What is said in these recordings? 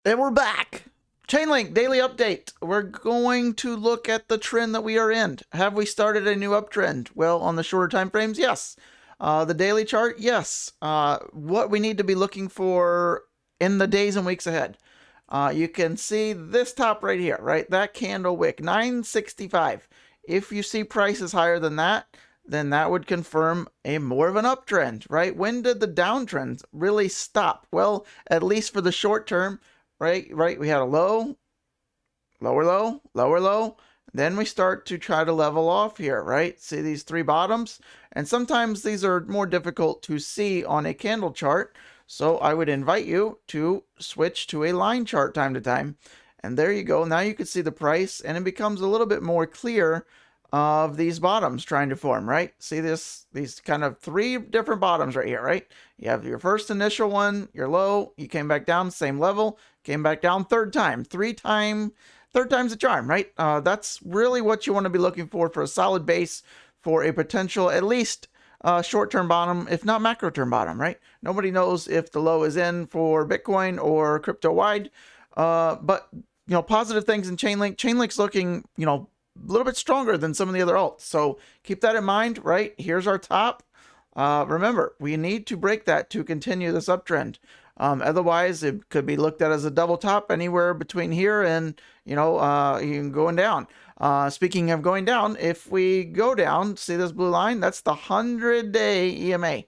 And we're back. Chainlink daily update. We're going to look at the trend that we are in. Have we started a new uptrend? Well, on the shorter time frames, yes. The daily chart, yes. What we need to be looking for in the days and weeks ahead. You can see this top right here, right? That candle wick, 965. If you see prices higher than that, then that would confirm a more of an uptrend, right? When did the downtrend really stop? Well, at least for the short term, right? We had a low, lower low, lower low. Then we start to try to level off here, right? See these three bottoms? And sometimes these are more difficult to see on a candle chart. So I would invite you to switch to a line chart time to time. And there you go. Now you can see the price and it becomes a little bit more clear of these bottoms trying to form, right? See these kind of three different bottoms right here, right? You have your first initial one, your low, you came back down, same level, came back down third time, third time's the charm, right? That's really what you want to be looking for a solid base for a potential, at least short-term bottom, if not macro-term bottom, right? Nobody knows if the low is in for Bitcoin or crypto wide, but positive things in Chainlink. Chainlink's looking, a little bit stronger than some of the other alts. So keep that in mind, right? Here's our top. Remember, we need to break that to continue this uptrend. Otherwise, it could be looked at as a double top anywhere between here and, even going down. Speaking of going down, if we go down, see this blue line? That's the 100-day EMA.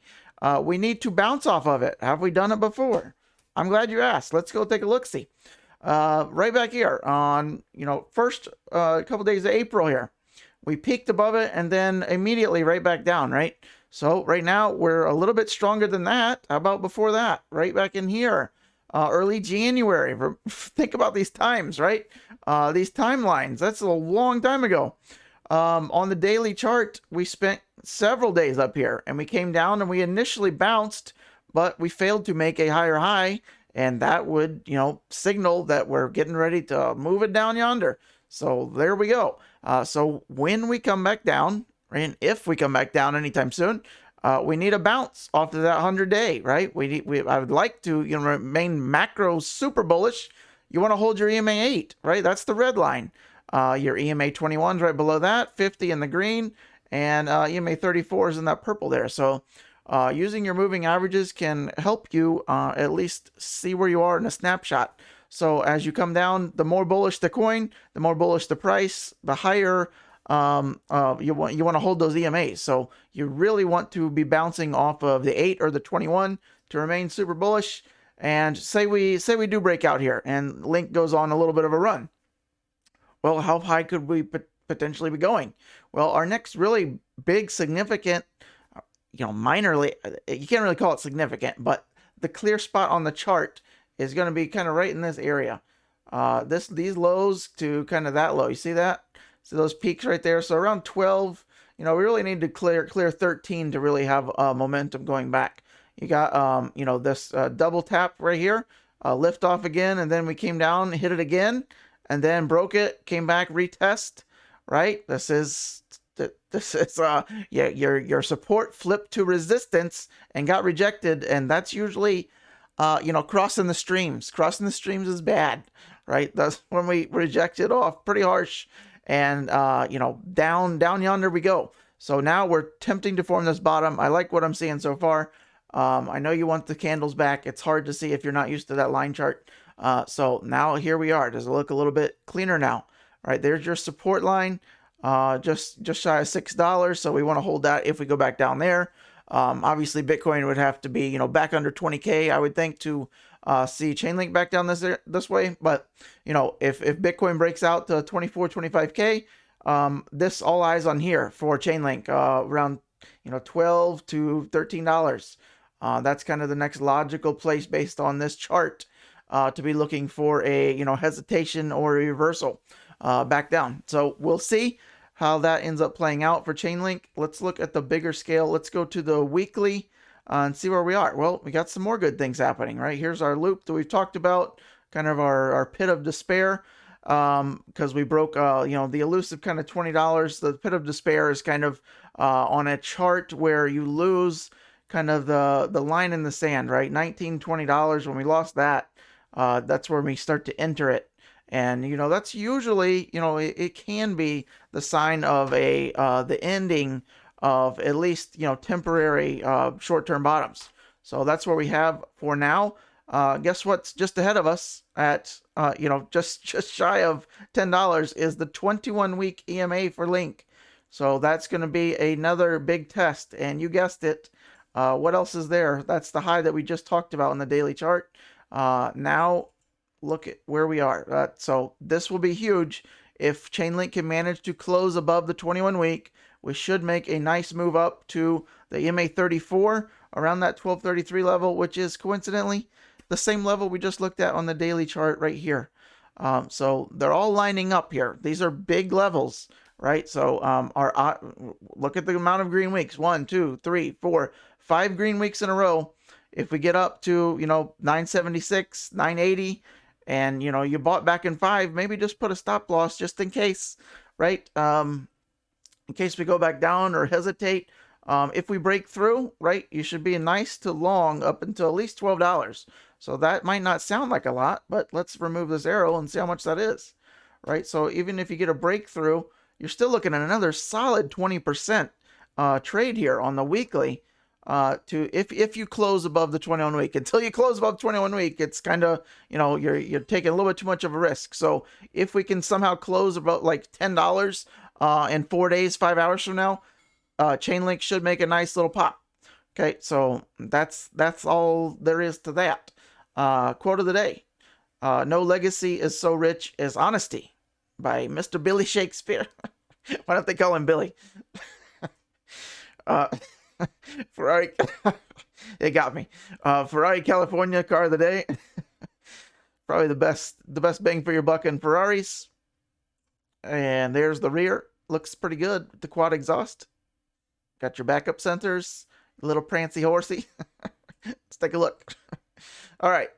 We need to bounce off of it. Have we done it before? I'm glad you asked. Let's go take a look-see. Right back here on, first couple days of April here, we peaked above it and then immediately right back down, right? So right now we're a little bit stronger than that. How about before that? Right back in here, early January. Think about these times, right? These timelines, that's a long time ago. On the daily chart, we spent several days up here and we came down and we initially bounced, but we failed to make a higher high. And that would, signal that we're getting ready to move it down yonder. So there we go. So when we come back down, and if we come back down anytime soon, we need a bounce off of that 100-day, right? I would like to, remain macro super bullish. You want to hold your EMA 8, right? That's the red line. Your EMA 21 is right below that, 50 in the green, and EMA 34 is in that purple there. So using your moving averages can help you at least see where you are in a snapshot. So as you come down, the more bullish the coin, the more bullish the price, the higher you want to hold those EMAs. So you really want to be bouncing off of the 8 or the 21 to remain super bullish. And say we do break out here and Link goes on a little bit of a run. Well, how high could we potentially be going? Well, our next really big significant, minorly, you can't really call it significant, but the clear spot on the chart is going to be kind of right in this area. These lows to kind of that low. You see that? See those peaks right there? So around 12, we really need to clear 13 to really have momentum going back. You got, this double tap right here, lift off again, and then we came down, hit it again, and then broke it, came back, retest, right? This is your support flipped to resistance and got rejected, and that's usually crossing the streams. Crossing the streams is bad, right? That's when we reject it off pretty harsh, and down yonder we go. So now we're attempting to form this bottom. I like what I'm seeing so far. I know you want the candles back. It's hard to see if you're not used to that line chart. So now here we are. Does it look a little bit cleaner now? All right, there's your support line. Just shy of $6. So we want to hold that if we go back down there. Obviously Bitcoin would have to be, back under 20K, I would think, to see Chainlink back down this way. But, if Bitcoin breaks out to 24, 25K, this all eyes on here for Chainlink, around, $12 to $13. That's kind of the next logical place based on this chart, to be looking for a, hesitation or a reversal, back down. So we'll see how that ends up playing out for Chainlink. Let's look at the bigger scale. Let's go to the weekly and see where we are. Well, we got some more good things happening, right? Here's our loop that we've talked about, kind of our pit of despair, because we broke, the elusive kind of $20. The pit of despair is kind of on a chart where you lose kind of the line in the sand, right? $19, $20. When we lost that, That's where we start to enter it. And, that's usually, it can be the sign of the ending of at least, temporary short-term bottoms. So that's where we have for now. Guess what's just ahead of us at, just shy of $10 is the 21-week EMA for Link. So that's going to be another big test. And you guessed it. What else is there? That's the high that we just talked about in the daily chart. Now look at where we are. So this will be huge. If Chainlink can manage to close above the 21 week, we should make a nice move up to the EMA 34 around that 1233 level, which is coincidentally the same level we just looked at on the daily chart right here. So they're all lining up here. These are big levels, right? So look at the amount of green weeks. 1, 2, 3, 4, 5 green weeks in a row. If we get up to, 976, 980, and, you bought back in 5, maybe just put a stop loss just in case, right? In case we go back down or hesitate. If we break through, right, you should be nice to long up until at least $12. So that might not sound like a lot, but let's remove this arrow and see how much that is, right? So even if you get a breakthrough, you're still looking at another solid 20% trade here on the weekly. If you close above the 21 week. Until you close above 21 week, it's kind of, you're taking a little bit too much of a risk. So if we can somehow close about like $10 in 4 days, 5 hours from now, Chainlink should make a nice little pop. Okay, so that's all there is to that. Quote of the day: "No legacy is so rich as honesty," by Mr. Billy Shakespeare. Why don't they call him Billy? Ferrari, it got me. Ferrari California car of the day. Probably the best bang for your buck in Ferraris. And there's the rear. Looks pretty good with the quad exhaust. Got your backup sensors. Little prancy horsey. Let's take a look. All right,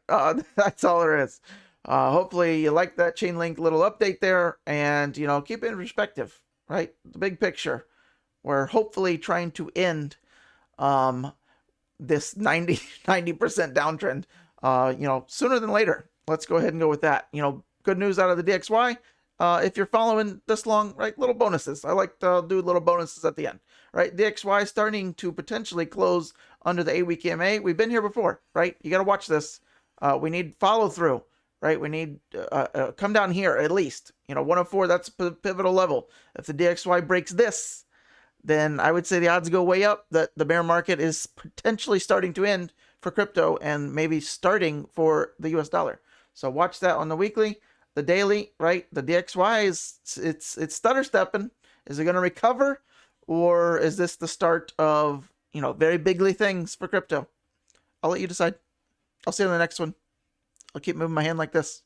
that's all there is. Hopefully you like that Chainlink little update there, and keep it in perspective, right? The big picture. We're hopefully trying to end this 90% downtrend, sooner than later. Let's go ahead and go with that. Good news out of the DXY. If you're following this long, right, little bonuses. I like to do little bonuses at the end, right? DXY starting to potentially close under the 8-week EMA. We've been here before, right? You got to watch this. We need follow through, right? We need come down here at least. 104, that's pivotal level. If the DXY breaks this, then I would say the odds go way up that the bear market is potentially starting to end for crypto and maybe starting for the US dollar. So watch that on the weekly. The daily, right? The DXY it's stutter stepping. Is it going to recover, or is this the start of very bigly things for crypto? I'll let you decide. I'll see you in the next one. I'll keep moving my hand like this.